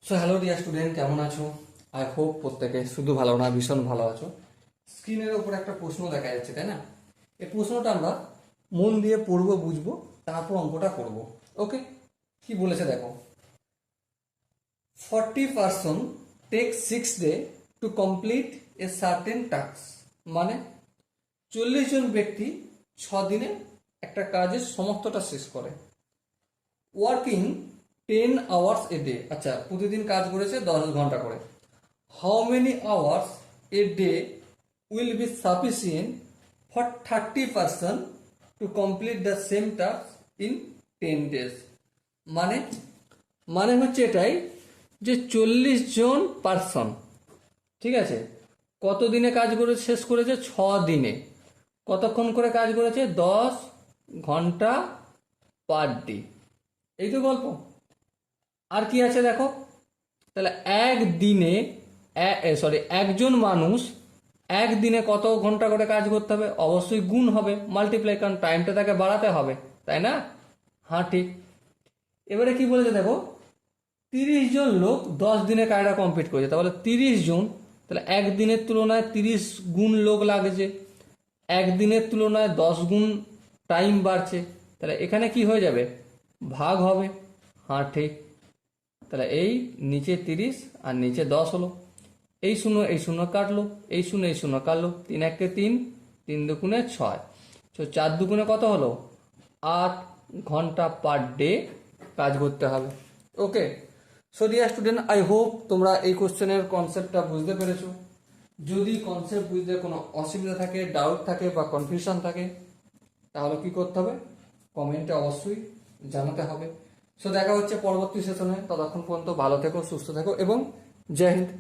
So hello dear student, কেমন আছো? I hope প্রত্যেকে শুধু ভালো না, ভীষণ ভালো আছো। স্ক্রিনের ওপর একটা প্রশ্ন দেখা যাচ্ছে, তাই না? এই প্রশ্নটা আমরা মন দিয়ে পড়বো, বুঝবো, তারপর অঙ্কটা করব। ওকে, কি বলেছে দেখো। 40 person take 6 days to complete a certain task। মানে 40 জন ব্যক্তি 6 দিনে একটা কাজের সমস্তটা শেষ করে। Working 10 hours a day. আচ্ছা, প্রতিদিন কাজ করেছে 10 ঘন্টা করে। How many hours a day will be sufficient for 30 person to complete the same task in 10 days। মানে মানে হচ্ছে এটাই যে 40 জন পার্সন, ঠিক আছে, কত দিনে কাজ করে শেষ করেছে? 6 দিনে। কতক্ষণ করে কাজ করেছে? 10 ঘন্টা পার ডে। এই তো গল্প। আর কি আছে দেখো, তাহলে একজন মানুষ একদিনে কত ঘন্টা করে কাজ করতে হবে? অবশ্যই গুণ হবে, মাল্টিপ্লাই, কারণ টাইমটা তাকে বাড়াতে হবে, তাই না? হ্যাঁ, ঠিক। এবারে কি বলেছে দেখো, 30 জন লোক 10 দিনে কাজটা কমপ্লিট করেছে, তাহলে 30 জন, তাহলে একদিনের তুলনায় 30 গুণ লোক লাগছে, একদিনের তুলনায় 10 গুণ টাইম বাড়ছে, তাহলে এখানে কি হয়ে যাবে? ভাগ হবে। হ্যাঁ, ঠিক। তাহলে এই নিচে 30 আর নিচে 10 হলো। এই শূন্য কাটলো, এই শূন্য কাটলো, 3 × 1 = 3, 3 × 2 = 6, 4 × 2 = কত হলো? 8 ঘন্টা পার ডে কাজ করতে হবে। Okay, so dear student, I hope তোমরা এই কোশ্চেনের কনসেপ্টটা বুঝতে পেরেছো। যদি কনসেপ্ট বুঝতে কোনো অসুবিধা থাকে, ডাউট থাকে বা কনফিউশন থাকে, তাহলে কি করতে হবে? কমেন্টে অবশ্যই জানাতে হবে। সো দেখা হচ্ছে পরবর্তী সেশনে। ততক্ষণ পর্যন্ত ভালো থেকো, সুস্থ থেকো এবং জয় হিন্দ।